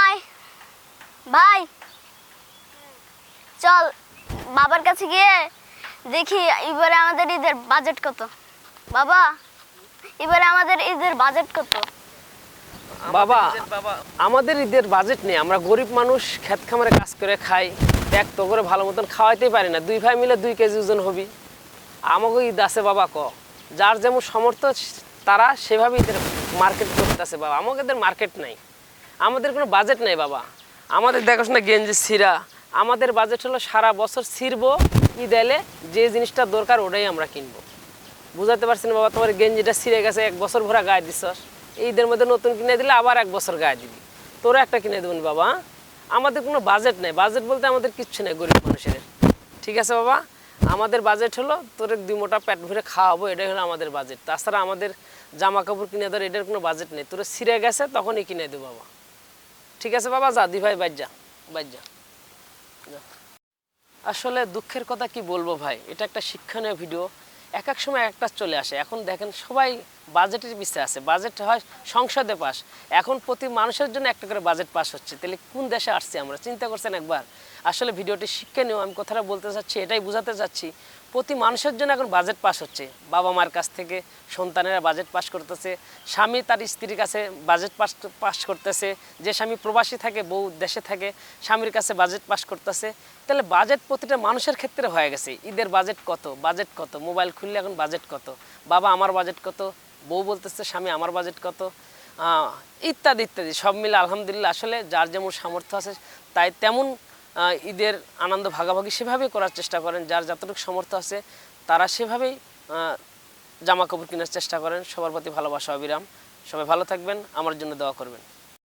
আয় ভাই, চল বাবার কাছে গিয়ে দেখি এবারে আমাদের ঈদের বাজেট কত। বাবা, এবারে আমাদের ঈদের বাজেট কত? বাবা, আমাদের ঈদের বাজেট নেই, আমরা গরিব মানুষ, ক্ষেত খামারে কাজ করে খাই, এক তো করে ভালো মতন খাওয়াইতেই পারি না। দুই ভাই মিলে 2 কেজি ওজন হবি। আমাকে ঈদ আছে বাবা, যার যেমন সামর্থ্য তারা সেভাবে ঈদের মার্কেট করতেছে বাবা। আমাদের মার্কেট নাই, আমাদের কোনো বাজেট নেই বাবা। আমাদের দেখোস না গেঞ্জি ছিঁড়া, আমাদের বাজেট হলো সারা বছর ছিঁড়বো, ঈদ এলে যে জিনিসটা দরকার ওটাই আমরা কিনবো। বুঝাতে পারছি না বাবা? তোমার গেঞ্জিটা ছিঁড়ে গেছে, 1 বছর ভরা গায়ে দিছস, ঈদের মধ্যে নতুন কিনে দিলে আবার 1 বছর গায়ে দিবি, তোরা একটা কিনে দেবেন বাবা। আমাদের কোনো বাজেট নেই, বাজেট বলতে আমাদের কিচ্ছু নেই গরিব মানুষের। ঠিক আছে বাবা, আমাদের বাজেট হলো তোর 2 মোটা পেট ভরে খাওয়াবো, এটাই হলো আমাদের বাজেট। তাছাড়া আমাদের জামা কাপড় কিনে দেওয়ার এটার কোনো বাজেট নেই। তোর ছিঁড়ে গেছে তখনই কিনে দেবো বাবা। ঠিক আছে বাবা, যা দি ভাই, বাইর যা। আসলে দুঃখের কথা কি বলবো ভাই, এটা একটা শিক্ষণীয় ভিডিও। এক এক সময় একটা চলে আসে। এখন দেখেন সবাই বাজেটের পিছিয়ে আছে, বাজেট হয় সংসদে পাস, এখন প্রতি মানুষের জন্য একটা করে বাজেট পাস হচ্ছে। তাহলে কোন দেশে আসছি আমরা? চিন্তা করছেন একবার? আসলে ভিডিওটি শিক্ষণীয়, আমি কথাটা বলতে চাচ্ছি, এটাই বোঝাতে চাচ্ছি। প্রতি মানুষের জন্য এখন বাজেট পাস হচ্ছে। বাবা মার কাছ থেকে সন্তানেরা বাজেট পাস করতেছে, স্বামী তার স্ত্রীর কাছে বাজেট পাস করতেছে, যে স্বামী প্রবাসী থাকে, বউ দেশে থাকে, স্বামীর কাছে বাজেট পাস করতেছে। তাহলে বাজেট প্রতিটা মানুষের ক্ষেত্রে হয়ে গেছে। ঈদের বাজেট কত, বাজেট কত, মোবাইল খুললে এখন বাজেট কত, বাবা আমার বাজেট কত, বউ বলতেছে স্বামী আমার বাজেট কত, ইত্যাদি ইত্যাদি সব মিলে আলহামদুলিল্লাহ। আসলে যার যেমন সামর্থ্য আছে তাই তেমন ঈদের আনন্দ ভাগাভাগি সেভাবেই করার চেষ্টা করেন। যার যতটুকু সামর্থ্য আছে তারা সেভাবেই জামা কাপড় কেনার চেষ্টা করেন। সবার প্রতি ভালোবাসা অবিরাম। সবাই ভালো থাকবেন, আমার জন্য দোয়া করবেন।